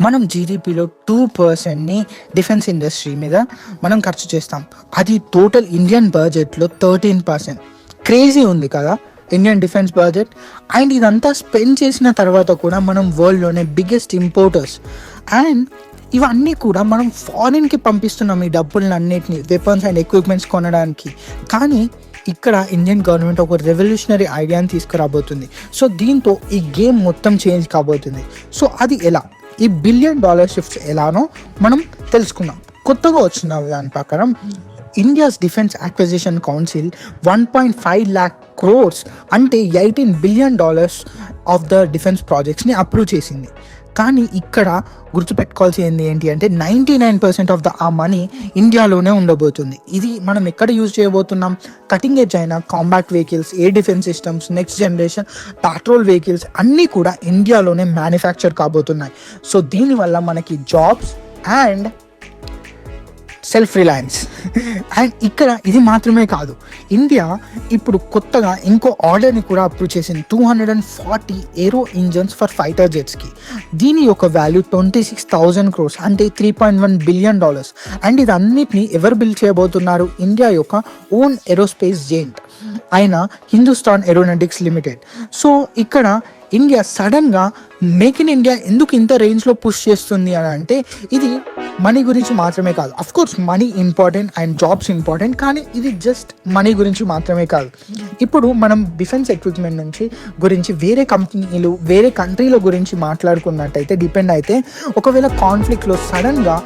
మనం జీడిపిలో 2%ని defence industry మీద మనం ఖర్చు చేస్తాం. అది టోటల్ ఇండియన్ బడ్జెట్లో 13%. క్రేజీ ఉంది కదా ఇండియన్ డిఫెన్స్ బడ్జెట్. అండ్ ఇదంతా స్పెండ్ చేసిన తర్వాత కూడా మనం వరల్డ్లోనే బిగ్గెస్ట్ ఇంపోర్టర్స్. అండ్ ఇవన్నీ కూడా మనం ఫారిన్కి పంపిస్తున్నాం ఈ డబ్బులన్నిటిని వెపన్స్ అండ్ ఎక్విప్మెంట్స్ కొనడానికి. కానీ ఇక్కడ ఇండియన్ గవర్నమెంట్ ఒక రెవల్యూషనరీ ఐడియాని తీసుకురాబోతుంది. సో దీంతో ఈ గేమ్ మొత్తం చేంజ్ కాబోతుంది. సో అది ఎలా, ఈ $1 బిలియన్ షిఫ్ట్స్ ఎలానో మనం తెలుసుకుందాం. కొత్తగా వచ్చిన దాని ప్రకారం India's defence acquisition council 1.5 lakh crores అంటే $18 billion ఆఫ్ ద డిఫెన్స్ ప్రాజెక్ట్స్ని అప్రూవ్ చేసింది. కానీ ఇక్కడ గుర్తుపెట్టుకోవాల్సింది ఏంటి అంటే 99% ఆఫ్ ఆ మనీ ఇండియాలోనే ఉండబోతుంది. ఇది మనం ఎక్కడ యూజ్ చేయబోతున్నాం? కటింగ్ ఎడ్జ్ అయిన combat vehicles, air defence systems, next generation patrol vehicles అన్నీ కూడా ఇండియాలోనే మ్యానుఫ్యాక్చర్ కాబోతున్నాయి. సో దీనివల్ల మనకి jobs and self reliance. And ఇక్కడ ఇది మాత్రమే కాదు, ఇండియా ఇప్పుడు కొత్తగా ఇంకో ఆర్డర్ని కూడా అప్రూవ్ చేసింది. 240 ఏరో ఇంజన్స్ ఫర్ ఫైటర్ జెట్స్కి. దీని యొక్క వాల్యూ 26,000 crores అంటే $3.1 billion. అండ్ ఇది అన్నిటిని ఎవరు బిల్డ్ చేయబోతున్నారు? ఇండియా యొక్క ఓన్ ఏరోస్పేస్ జెయింట్ అయిన హిందుస్థాన్ ఏరోనాటిక్స్ లిమిటెడ్. సో ఇక్కడ ఇండియా సడన్గా మేక్ ఇన్ ఇండియా ఎందుకు ఇంత రేంజ్లో పుష్ చేస్తుంది అని అంటే ఇది మనీ గురించి మాత్రమే కాదు. Of course money important and jobs important, కానీ ఇది జస్ట్ మనీ గురించి మాత్రమే కాదు. ఇప్పుడు మనం డిఫెన్స్ ఎక్విప్మెంట్ గురించి వేరే కంపెనీలు వేరే కంట్రీల గురించి మాట్లాడుకున్నట్టయితే డిపెండ్ అయితే ఒకవేళ కాన్ఫ్లిక్ట్లో సడన్గా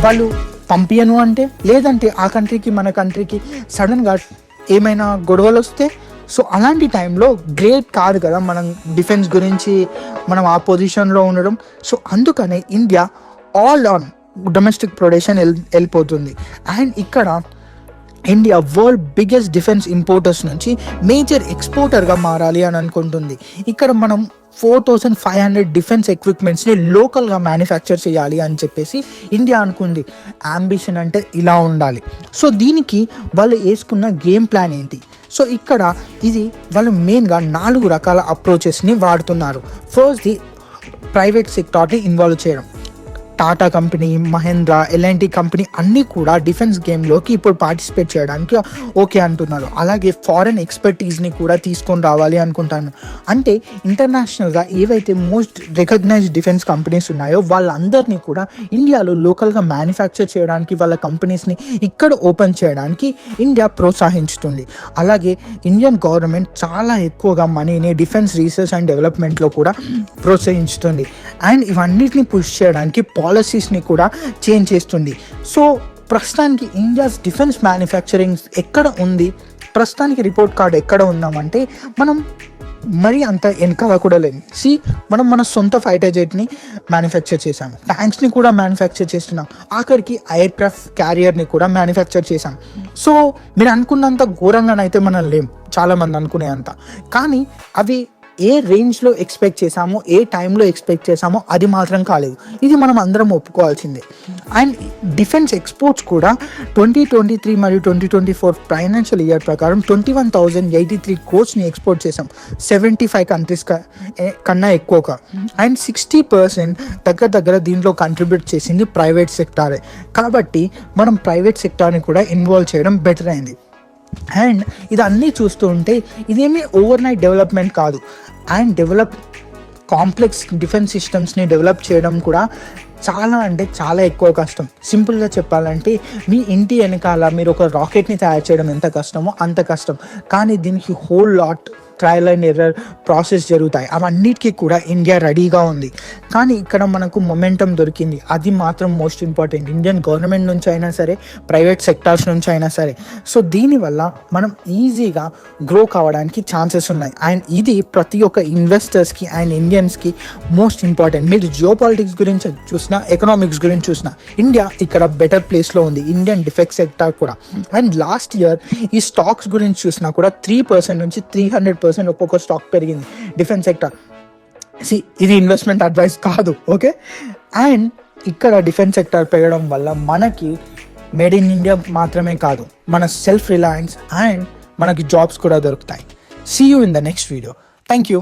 వాళ్ళు పంపియను అంటే, లేదంటే ఆ కంట్రీకి మన కంట్రీకి సడన్గా ఏమైనా గొడవలు వస్తే, సో అలాంటి టైంలో గ్రేట్ కాదు కదా మనం డిఫెన్స్ గురించి మనం ఆ పొజిషన్లో ఉండడం. సో అందుకనే India all on domestic production వెళ్ళిపోతుంది. అండ్ ఇక్కడ India world biggest defence importers నుంచి మేజర్ ఎక్స్పోర్టర్గా మారాలి అని అనుకుంటుంది. ఇక్కడ మనం 4,500 డిఫెన్స్ ఎక్విప్మెంట్స్ని లోకల్గా మ్యానుఫ్యాక్చర్ చేయాలి అని చెప్పేసి ఇండియా అనుకుంది. అంబిషన్ అంటే ఇలా ఉండాలి. సో దీనికి వాళ్ళు వేసుకున్న గేమ్ ప్లాన్ ఏంటి? సో ఇక్కడ ఇది వాళ్ళు మెయిన్గా 4 రకాల అప్రోచెస్ని వాడుతున్నారు. ఫస్ట్ది ప్రైవేట్ సెక్టార్ని ఇన్వాల్వ్ చేయడం. టాటా కంపెనీ, మహేంద్ర, ఎల్ఎన్టీ కంపెనీ అన్నీ కూడా డిఫెన్స్ గేమ్లోకి ఇప్పుడు పార్టిసిపేట్ చేయడానికి ఓకే అంటున్నారు. అలాగే ఫారెన్ ఎక్స్పర్టీస్ని కూడా తీసుకొని రావాలి అనుకుంటాను. అంటే ఇంటర్నేషనల్గా ఏవైతే మోస్ట్ రికగ్నైజ్డ్ డిఫెన్స్ కంపెనీస్ ఉన్నాయో వాళ్ళందరినీ కూడా ఇండియాలో లోకల్గా మ్యానుఫ్యాక్చర్ చేయడానికి, వాళ్ళ కంపెనీస్ని ఇక్కడ ఓపెన్ చేయడానికి ఇండియా ప్రోత్సహించుతుంది. అలాగే ఇండియన్ గవర్నమెంట్ చాలా ఎక్కువగా మనీని డిఫెన్స్ రీసెర్చ్ అండ్ డెవలప్మెంట్లో కూడా ప్రోత్సహించుతుంది. అండ్ ఇవన్నిటిని పుష్ చేయడానికి పాలసీస్ని కూడా చేంజ్ చేస్తుంది. సో ప్రస్తుతానికి ఇండియాస్ డిఫెన్స్ మ్యానుఫ్యాక్చరింగ్ ఎక్కడ ఉంది, ప్రస్తుతానికి రిపోర్ట్ కార్డ్ ఎక్కడ ఉన్నామంటే మనం మరీ అంత వెనకాల కూడా లేదు. మనం మన సొంత ఫైటర్ జెట్ని మ్యానుఫ్యాక్చర్ చేసాము, ట్యాంక్స్ని కూడా మ్యానుఫ్యాక్చర్ చేస్తున్నాం, ఆఖరికి ఎయిర్ క్రాఫ్ట్ క్యారియర్ని కూడా మ్యానుఫ్యాక్చర్ చేసాం. సో మీరు అనుకున్నంత ఘోరంగానైతే మనం లేం, చాలామంది అనుకునే అంత. కానీ అవి ఏ రేంజ్లో ఎక్స్పెక్ట్ చేసామో, ఏ టైంలో ఎక్స్పెక్ట్ చేసామో అది మాత్రం కాలేదు. ఇది మనం అందరం ఒప్పుకోవాల్సిందే. అండ్ డిఫెన్స్ ఎక్స్పోర్ట్స్ కూడా 2023 మరియు 2024 ఫైనాన్షియల్ ఇయర్ ప్రకారం 21,083 crores ఎక్స్పోర్ట్ చేసాం, 75 కంట్రీస్ కన్నా ఎక్కువగా. అండ్ 60% దగ్గర దీంట్లో కంట్రిబ్యూట్ చేసింది ప్రైవేట్ సెక్టారే. కాబట్టి మనం ప్రైవేట్ సెక్టార్ని కూడా ఇన్వాల్వ్ చేయడం బెటర్ అయింది. అండ్ ఇది అన్నీ చూస్తూ ఉంటే ఇదేమీ ఓవర్ నైట్ డెవలప్మెంట్ కాదు. అండ్ కాంప్లెక్స్ డిఫెన్స్ సిస్టమ్స్ని డెవలప్ చేయడం కూడా చాలా అంటే చాలా ఎక్కువ కష్టం. సింపుల్గా చెప్పాలంటే మీ ఇంటి వెనకాల మీరు ఒక రాకెట్ని తయారు చేయడం ఎంత కష్టమో అంత కష్టం. కానీ దీనికి whole lot trial and error process జరుగుతాయి. అవన్నిటికీ కూడా ఇండియా రెడీగా ఉంది. కానీ ఇక్కడ మనకు మొమెంటం దొరికింది, అది మాత్రం మోస్ట్ ఇంపార్టెంట్. ఇండియన్ గవర్నమెంట్ నుంచి అయినా సరే, ప్రైవేట్ సెక్టార్స్ నుంచి అయినా సరే. సో దీనివల్ల మనం ఈజీగా గ్రో కావడానికి ఛాన్సెస్ ఉన్నాయి. అండ్ ఇది ప్రతి ఒక్క ఇన్వెస్టర్స్కి అండ్ ఇండియన్స్కి మోస్ట్ ఇంపార్టెంట్. మీరు జియో పాలిటిక్స్ గురించి చూసినా, ఎకనామిక్స్ గురించి చూసినా ఇండియా ఇక్కడ బెటర్ ప్లేస్లో ఉంది, ఇండియన్ డిఫెన్స్ సెక్టార్ కూడా. అండ్ లాస్ట్ ఇయర్ ఈ స్టాక్స్ గురించి చూసినా కూడా 3% నుంచి 300% ఒక్కొక్క స్టాక్ పెరిగింది డిఫెన్స్ సెక్టర్. ఇది ఇన్వెస్ట్మెంట్ అడ్వైస్ కాదు, ఓకే. అండ్ ఇక్కడ డిఫెన్స్ సెక్టర్ పెరగడం వల్ల మనకి మేడ్ ఇన్ ఇండియా మాత్రమే కాదు, మన సెల్ఫ్ రిలయన్స్ అండ్ మనకి జాబ్స్ కూడా దొరుకుతాయి. See you in the next video. Thank you.